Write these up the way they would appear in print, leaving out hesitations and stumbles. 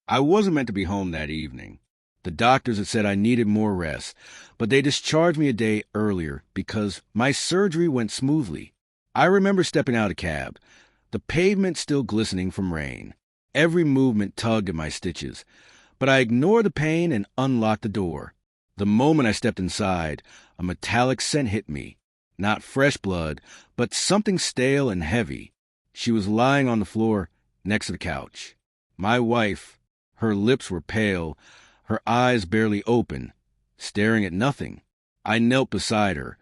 I wasn't meant to be home that evening. The doctors had said I needed more rest, but they discharged me a day earlier because my surgery went smoothly. I remember stepping out of a cab, the pavement still glistening from rain. Every movement tugged at my stitches, but I ignored the pain and unlocked the door. The moment I stepped inside, a metallic scent hit me. Not fresh blood, but something stale and heavy. She was lying on the floor next to the couch. My wife, her lips were pale, her eyes barely open, staring at nothing. I knelt beside her,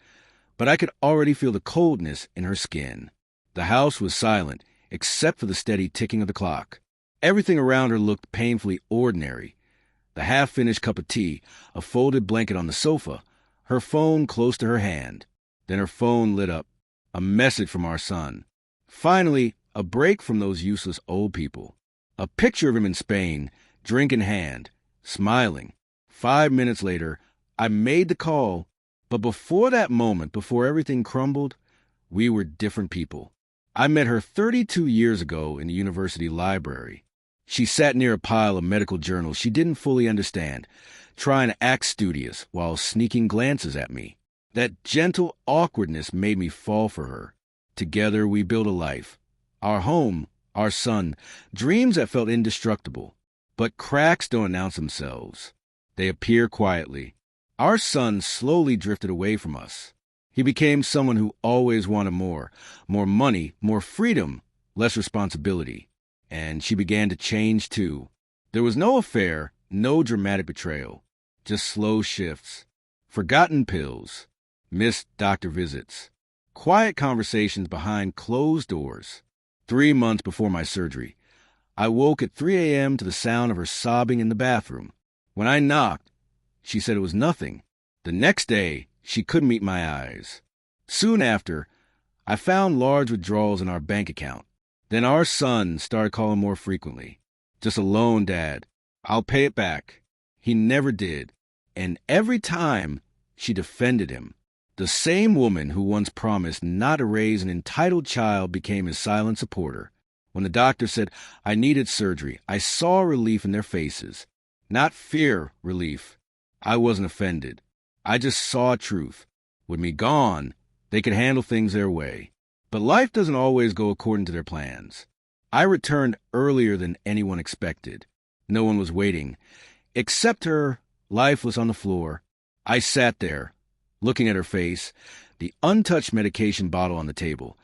but I could already feel the coldness in her skin. The house was silent, except for the steady ticking of the clock. Everything around her looked painfully ordinary. The half-finished cup of tea, a folded blanket on the sofa, her phone close to her hand. Then her phone lit up. A message from our son. Finally, a break from those useless old people. A picture of him in Spain, drink in hand, smiling. 5 minutes later, I made the call, but before that moment, before everything crumbled, we were different people. I met her 32 years ago in the university library. She sat near a pile of medical journals she didn't fully understand, trying to act studious while sneaking glances at me. That gentle awkwardness made me fall for her. Together we built a life. Our home, our son, dreams that felt indestructible. But cracks don't announce themselves. They appear quietly. Our son slowly drifted away from us. He became someone who always wanted more money, more freedom, less responsibility. And she began to change too. There was no affair, no dramatic betrayal, just slow shifts, forgotten pills, missed doctor visits, quiet conversations behind closed doors. 3 months before my surgery, I woke at 3 a.m. to the sound of her sobbing in the bathroom. When I knocked, she said it was nothing. The next day, she couldn't meet my eyes. Soon after, I found large withdrawals in our bank account. Then our son started calling more frequently. Just a loan, Dad. I'll pay it back. He never did. And every time, she defended him. The same woman who once promised not to raise an entitled child became his silent supporter. When the doctor said I needed surgery, I saw relief in their faces. Not fear relief. I wasn't offended. I just saw truth. With me gone, they could handle things their way. But life doesn't always go according to their plans. I returned earlier than anyone expected. No one was waiting. Except her, lifeless on the floor. I sat there, looking at her face, the untouched medication bottle on the table.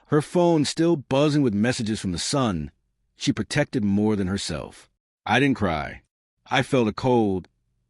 Her phone still buzzing with messages from the son. She protected more than herself. I didn't cry. I felt a cold,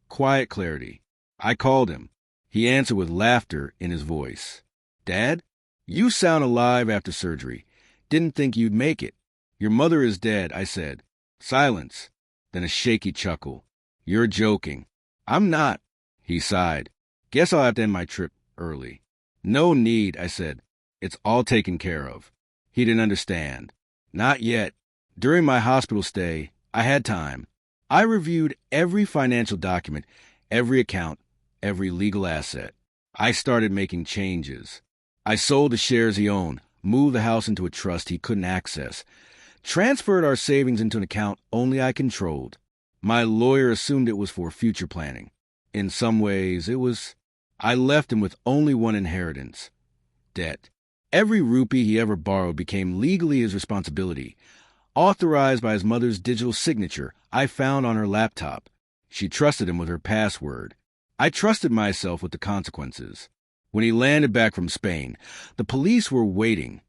quiet clarity. I called him. He answered with laughter in his voice. Dad, you sound alive after surgery. Didn't think you'd make it. Your mother is dead, I said. Silence. Then a shaky chuckle. You're joking. I'm not. He sighed. Guess I'll have to end my trip early. No need, I said. It's all taken care of. He didn't understand. Not yet. During my hospital stay, I had time. I reviewed every financial document, every account, every legal asset. I started making changes. I sold the shares he owned, moved the house into a trust he couldn't access, transferred our savings into an account only I controlled. My lawyer assumed it was for future planning. In some ways, I left him with only one inheritance: debt. Every rupee he ever borrowed became legally his responsibility, authorized by his mother's digital signature I found on her laptop. She trusted him with her password. I trusted myself with the consequences. When he landed back from Spain, the police were waiting,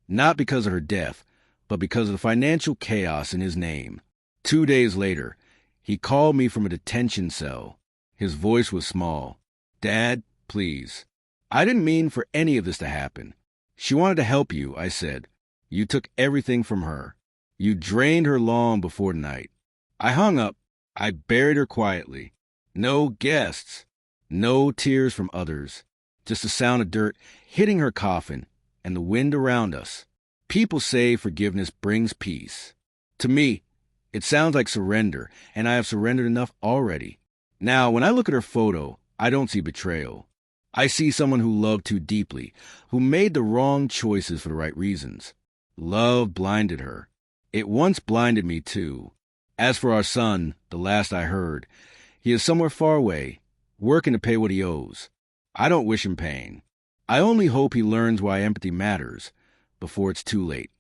not because of her death, but because of the financial chaos in his name. 2 days later, he called me from a detention cell. His voice was small. Dad, please. I didn't mean for any of this to happen. She wanted to help you, I said. You took everything from her. You drained her long before night. I hung up. I buried her quietly. No guests. No tears from others. Just the sound of dirt hitting her coffin and the wind around us. People say forgiveness brings peace. To me, it sounds like surrender, and I have surrendered enough already. Now, when I look at her photo, I don't see betrayal. I see someone who loved too deeply, who made the wrong choices for the right reasons. Love blinded her. It once blinded me too. As for our son, the last I heard, he is somewhere far away, working to pay what he owes. I don't wish him pain. I only hope he learns why empathy matters before it's too late.